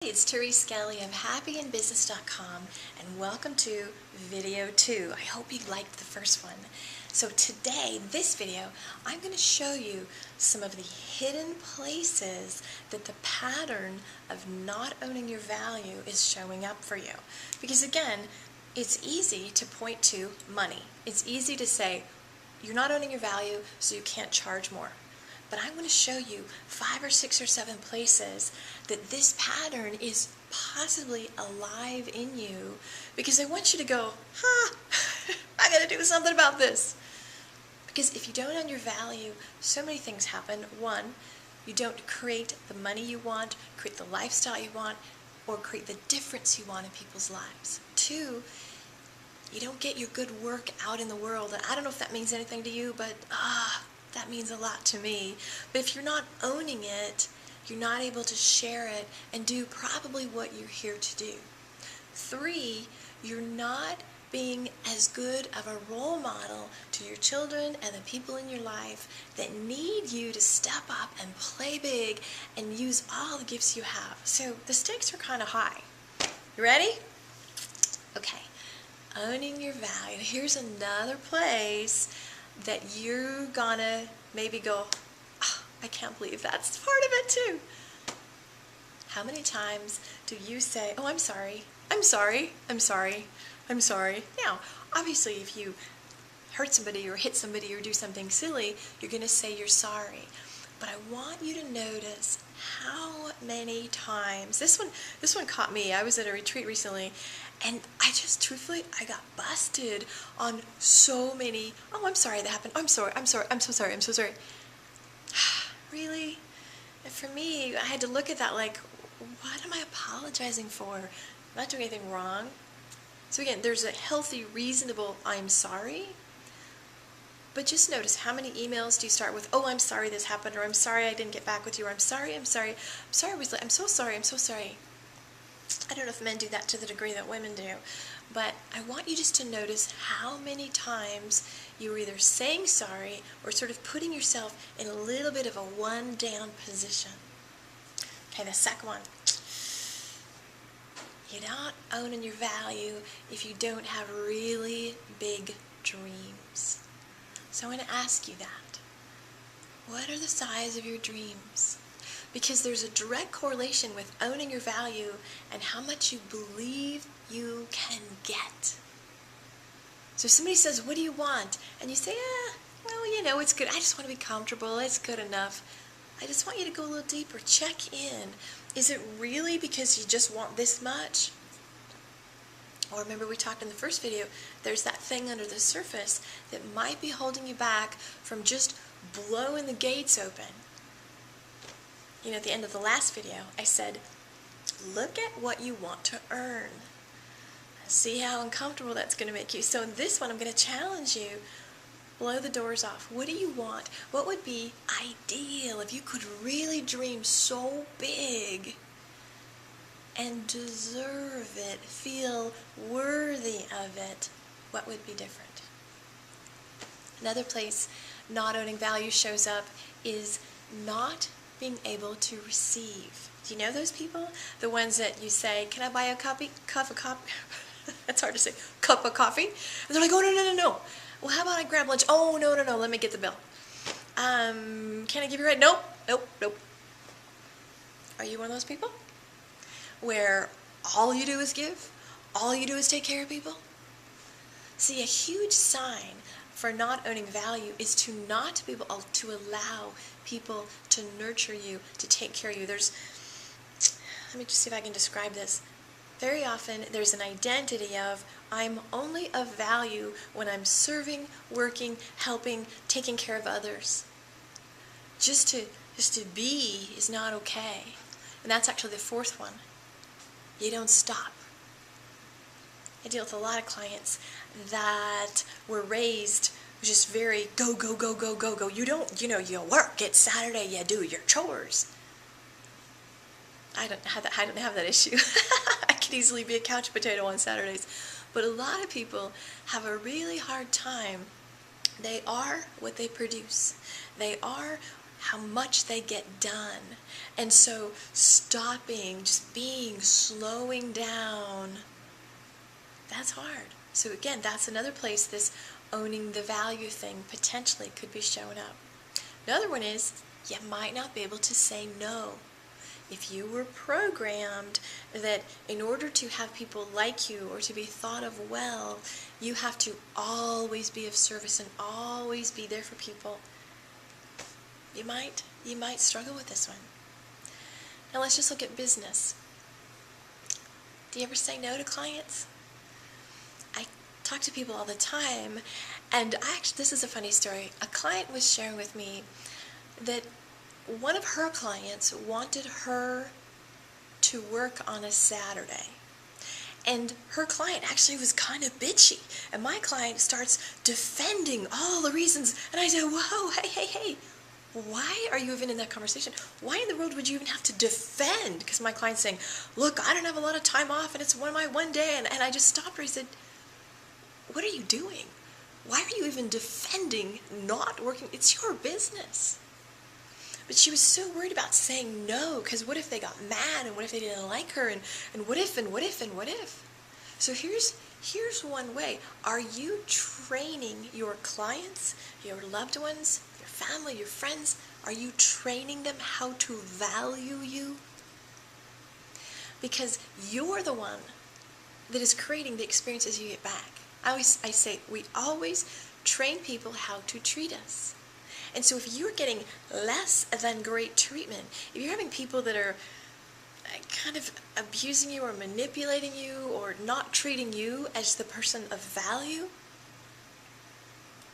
It's Therese Skelly of happyinbusiness.com and welcome to video 2. I hope you liked the first one. So today, this video, I'm going to show you some of the hidden places that the pattern of not owning your value is showing up for you. Because again, it's easy to point to money. It's easy to say, you're not owning your value, so you can't charge more. But I'm going to show you 5 or 6 or 7 places that this pattern is possibly alive in you, because I want you to go, I got to do something about this. Because if you don't own your value, so many things happen. 1, you don't create the money you want, create the lifestyle you want, or create the difference you want in people's lives. 2, you don't get your good work out in the world. And I don't know if that means anything to you, but that means a lot to me. But if you're not owning it, you're not able to share it and do probably what you're here to do. 3, you're not being as good of a role model to your children and the people in your life that need you to step up and play big and use all the gifts you have. So the stakes are kind of high. You ready? Okay. Owning your value. Here's another place that you're gonna maybe go, I can't believe that's part of it too. How many times do you say, oh, I'm sorry, I'm sorry, I'm sorry, I'm sorry? Now, obviously if you hurt somebody or hit somebody or do something silly, you're gonna say you're sorry. But I want you to notice how many times, this one caught me. I was at a retreat recently, and I just, truthfully, I got busted on so many, oh, I'm sorry that happened, I'm sorry, I'm sorry, I'm so sorry, I'm so sorry. Really? And for me, I had to look at that like, what am I apologizing for? I'm not doing anything wrong. So again, there's a healthy, reasonable, I'm sorry. But just notice, how many emails do you start with, oh, I'm sorry this happened, or I'm sorry I didn't get back with you, or I'm sorry, I'm sorry, I'm sorry, I'm so sorry, I'm so sorry. I don't know if men do that to the degree that women do, but I want you just to notice how many times you are either saying sorry or sort of putting yourself in a little bit of a one-down position. Okay, the second one. You're not owning your value if you don't have really big dreams. So I'm going to ask you that. What are the size of your dreams? Because there's a direct correlation with owning your value and how much you believe you can get. So if somebody says, what do you want? And you say, well, you know, it's good. I just want to be comfortable. It's good enough. I just want you to go a little deeper. Check in. Is it really because you just want this much? Or remember we talked in the first video, there's that thing under the surface that might be holding you back from just blowing the gates open. You know, at the end of the last video, I said, look at what you want to earn. See how uncomfortable that's going to make you. So in this one, I'm going to challenge you. Blow the doors off. What do you want? What would be ideal if you could really dream so big and deserve it, feel worthy of it? What would be different? Another place not owning value shows up is not being able to receive. Do you know those people? The ones that you say, can I buy a cup of coffee? That's hard to say. Cup of coffee? And they're like, oh, no. Well, how about I grab lunch? Oh, no, let me get the bill. Can I give you a ride? Nope. Are you one of those people? Where all you do is give? All you do is take care of people? See, a huge sign for not owning value is to not be able to allow people to nurture you, to take care of you. Let me just see if I can describe this. Very often there's an identity of, I'm only of value when I'm serving, working, helping, taking care of others. Just to be is not okay. And that's actually the fourth one. You don't stop. I deal with a lot of clients that were raised just very go. You don't, you work, it's Saturday, you do your chores. I don't have that issue. I could easily be a couch potato on Saturdays. But a lot of people have a really hard time. They are what they produce. They are how much they get done. And so stopping, just being, slowing down, that's hard. So again, that's another place this owning the value thing potentially could be showing up. Another one is you might not be able to say no. If you were programmed that in order to have people like you or to be thought of well, you have to always be of service and always be there for people, you might struggle with this one. Now let's just look at business. Do you ever say no to clients? I talk to people all the time, and this is a funny story. A client was sharing with me that one of her clients wanted her to work on a Saturday. And her client actually was kind of bitchy. And my client starts defending all the reasons. And I said, whoa, hey. Why are you even in that conversation? Why in the world would you even have to defend? Because my client's saying, look, I don't have a lot of time off and it's my one day. And I just stopped her. I said, what are you doing? Why are you even defending not working? It's your business. But she was so worried about saying no, because what if they got mad, and what if they didn't like her, and what if? So here's one way. Are you training your clients, your loved ones, your family, your friends? Are you training them how to value you? Because you're the one that is creating the experiences you get back. I say we always train people how to treat us. And so if you're getting less than great treatment, if you're having people that are kind of abusing you or manipulating you or not treating you as the person of value,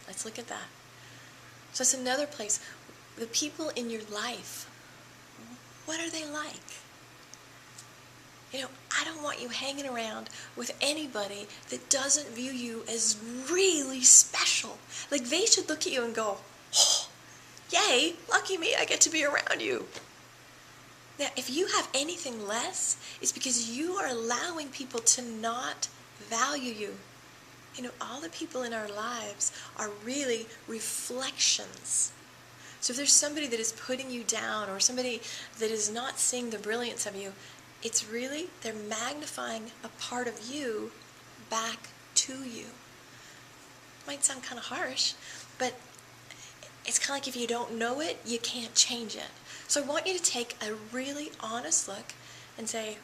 let's look at that. So that's another place. The people in your life, what are they like? I don't want you hanging around with anybody that doesn't view you as really special. Like, they should look at you and go, oh, yay, lucky me, I get to be around you. Now, if you have anything less, it's because you are allowing people to not value you. All the people in our lives are really reflections. So if there's somebody that is putting you down or somebody that is not seeing the brilliance of you, it's really, they're magnifying a part of you back to you. Might sound kind of harsh, but it's kind of like if you don't know it, you can't change it. So I want you to take a really honest look and say,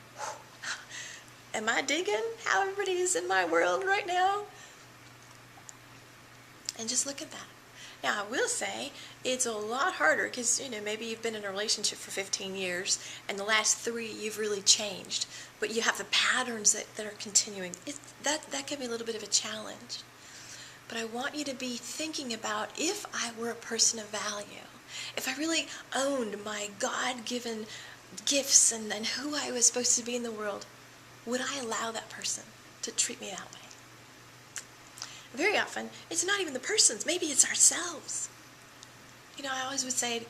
am I digging how everybody is in my world right now? And just look at that. Now, I will say it's a lot harder because, maybe you've been in a relationship for 15 years and the last 3 you've really changed, but you have the patterns that are continuing. That can be a little bit of a challenge. But I want you to be thinking about, if I were a person of value, if I really owned my God-given gifts and who I was supposed to be in the world, would I allow that person to treat me that way? Very often, it's not even the persons. Maybe it's ourselves. I always would say,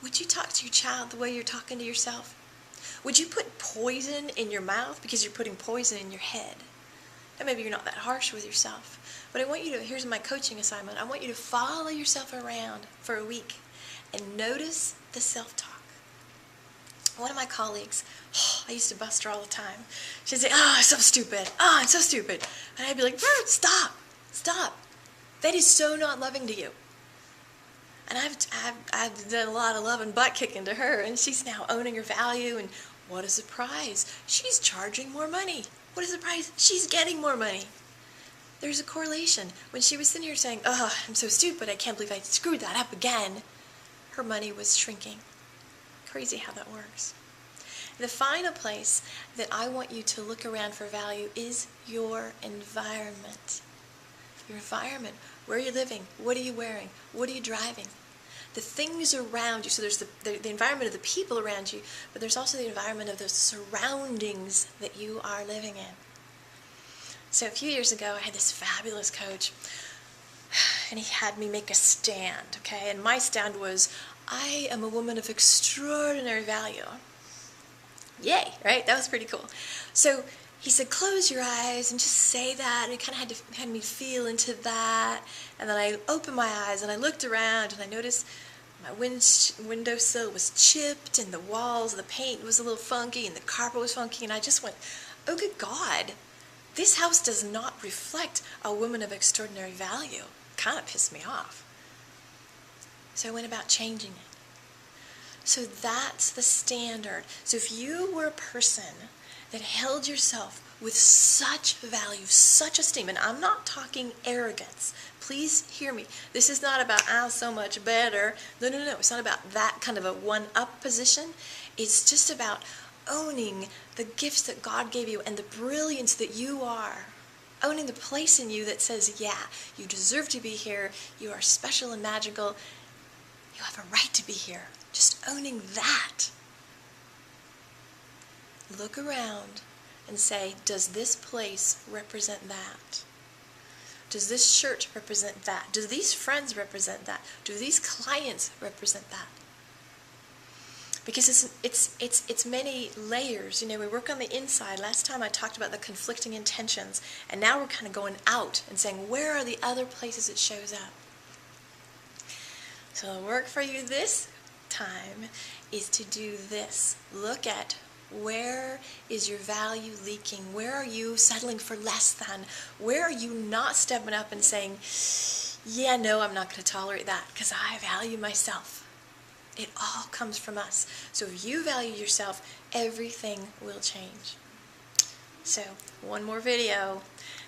would you talk to your child the way you're talking to yourself? Would you put poison in your mouth because you're putting poison in your head? And maybe you're not that harsh with yourself. But I want you to, here's my coaching assignment, I want you to follow yourself around for a week and notice the self-talk. One of my colleagues, I used to bust her all the time. She'd say, I'm so stupid. I'm so stupid. And I'd be like, stop. That is so not loving to you. And I've done a lot of love and butt kicking to her, and she's now owning her value, and what a surprise. She's charging more money. What a surprise. She's getting more money. There's a correlation. When she was sitting here saying, I'm so stupid, I can't believe I screwed that up again, her money was shrinking. Crazy how that works. The final place that I want you to look around for value is your environment. Your environment. Where are you living? What are you wearing? What are you driving? The things around you. So there's the environment of the people around you, but there's also the environment of the surroundings that you are living in. So a few years ago, I had this fabulous coach, and he had me make a stand, okay? And my stand was, I am a woman of extraordinary value. Yay, right? That was pretty cool. So he said, close your eyes and just say that, and it kind of had me feel into that. And then I opened my eyes and I looked around and I noticed My windowsill was chipped, and the walls, the paint was a little funky, and the carpet was funky, and I just went, oh good God, this house does not reflect a woman of extraordinary value. Kind of pissed me off. So I went about changing it. So that's the standard. So if you were a person that held yourself with such value, such esteem, and I'm not talking arrogance. Please hear me. This is not about, I'm so much better. No. It's not about that kind of a one-up position. It's just about owning the gifts that God gave you and the brilliance that you are. Owning the place in you that says, yeah, you deserve to be here. You are special and magical. You have a right to be here. Just owning that. Look around and say, does this place represent that? Does this shirt represent that? Do these friends represent that? Do these clients represent that? Because it's many layers. You know, we work on the inside. Last time I talked about the conflicting intentions, and now we're kind of going out and saying, where are the other places it shows up? So the work for you this time is to do this. Look at, where is your value leaking? Where are you settling for less than? Where are you not stepping up and saying, yeah, no, I'm not going to tolerate that because I value myself. It all comes from us. So if you value yourself, everything will change. So one more video,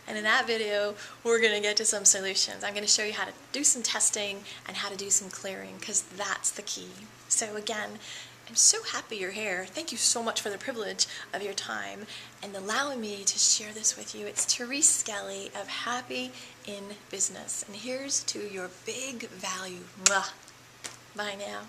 and in that video we're going to get to some solutions. I'm going to show you how to do some testing and how to do some clearing, because that's the key. So again, I'm so happy you're here. Thank you so much for the privilege of your time and allowing me to share this with you. It's Therese Skelly of Happy in Business, and here's to your big value. Mwah. Bye now.